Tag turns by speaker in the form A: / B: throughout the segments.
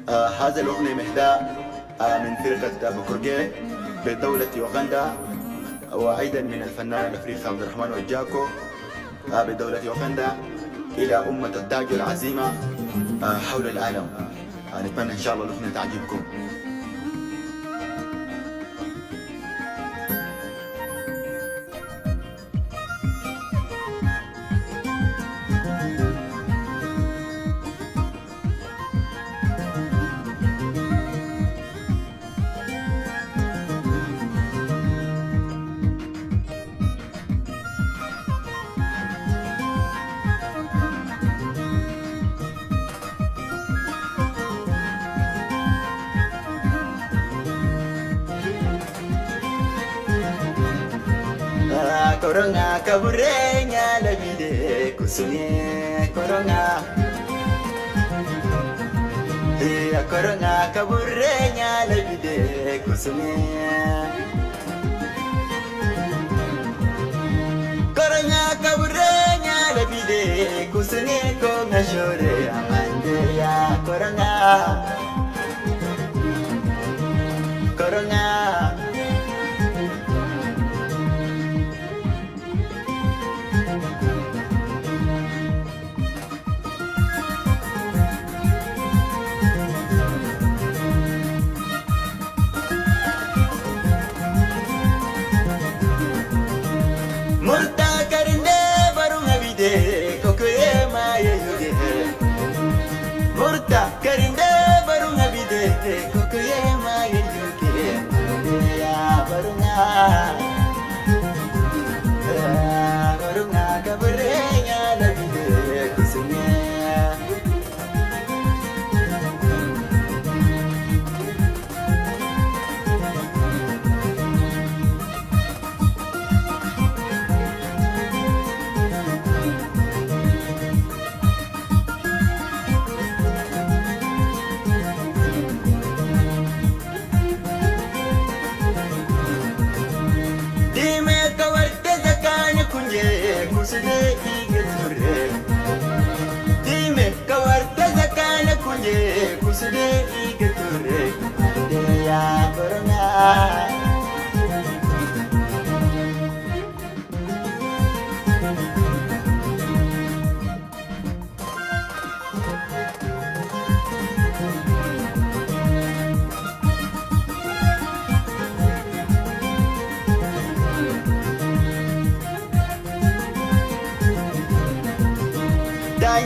A: هذا الأغنية مهداة من فرقة بوكورجي بدولة يوغندا، وأيضا من الفنان الأفريقي عبد الرحمن وجاكو بدولة يوغندا إلى أمة التاج العزيمة حول العالم. نتمنى إن شاء الله الأغنية تعجبكم. Corona kaburenya labide kusunye corona corona kaburenya labide kusunye corona kaburenya labide kusunye ko ngashore amande ya corona corona Murta karinde baru ngabide kokoye maye yude. Murta karinde baru ngabide kokoye maye yude. Ya baru nga kaburenya labide kusunye. Kusune igeture dime kawarta zakana kunje kusune igeture ya corona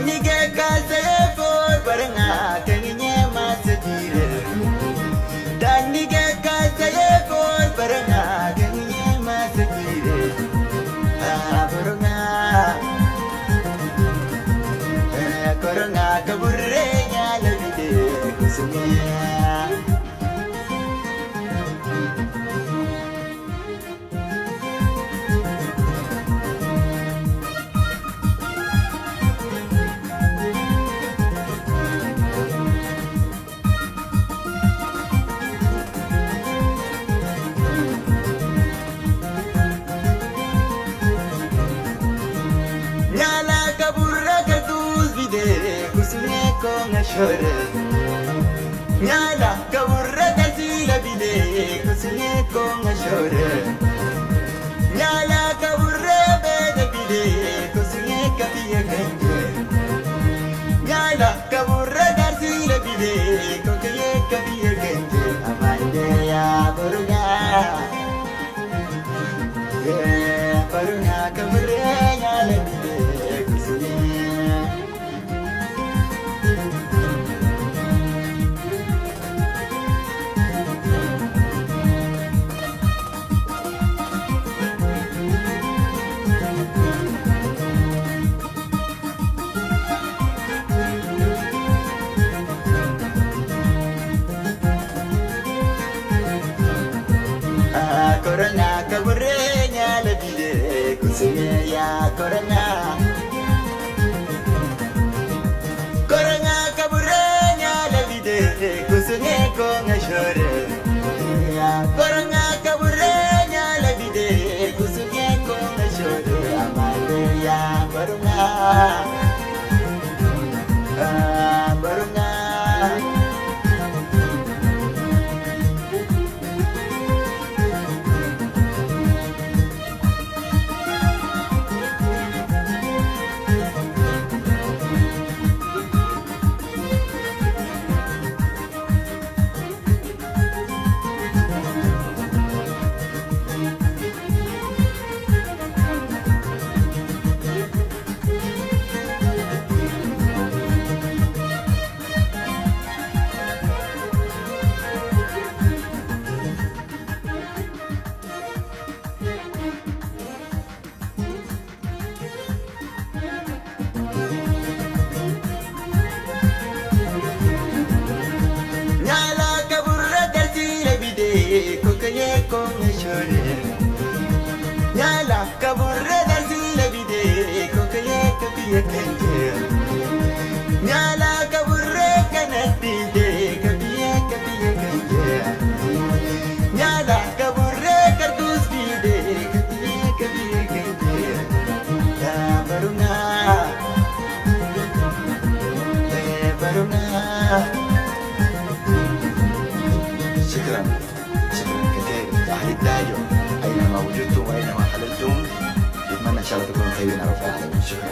A: Nige kaze for baranga kenye masatire. Nige kaze for baranga kenye masatire. Baranga corona kaburenya labide kusunye. Nyala kaburra tasila bide kusunye konga shore. Nyala kaburra bede bide kusunye kabiye genje. Nyala kaburra tasila bide kusunye kabiye genje. Amande ya burga burga kaburra nyala bide kusunye. Corona kaburenya labide kusunye ya corona. Corona kaburenya labide kusunye ko ngashore. Ya corona kaburenya labide kusunye ko ngashore. Amande ya corona. Corona شكرا كثير أهل الدايو، أينما وجدتم وأينما حللتم، نتمنى إن شاء الله تكونوا طيبين يا رب العالمين. شكرا.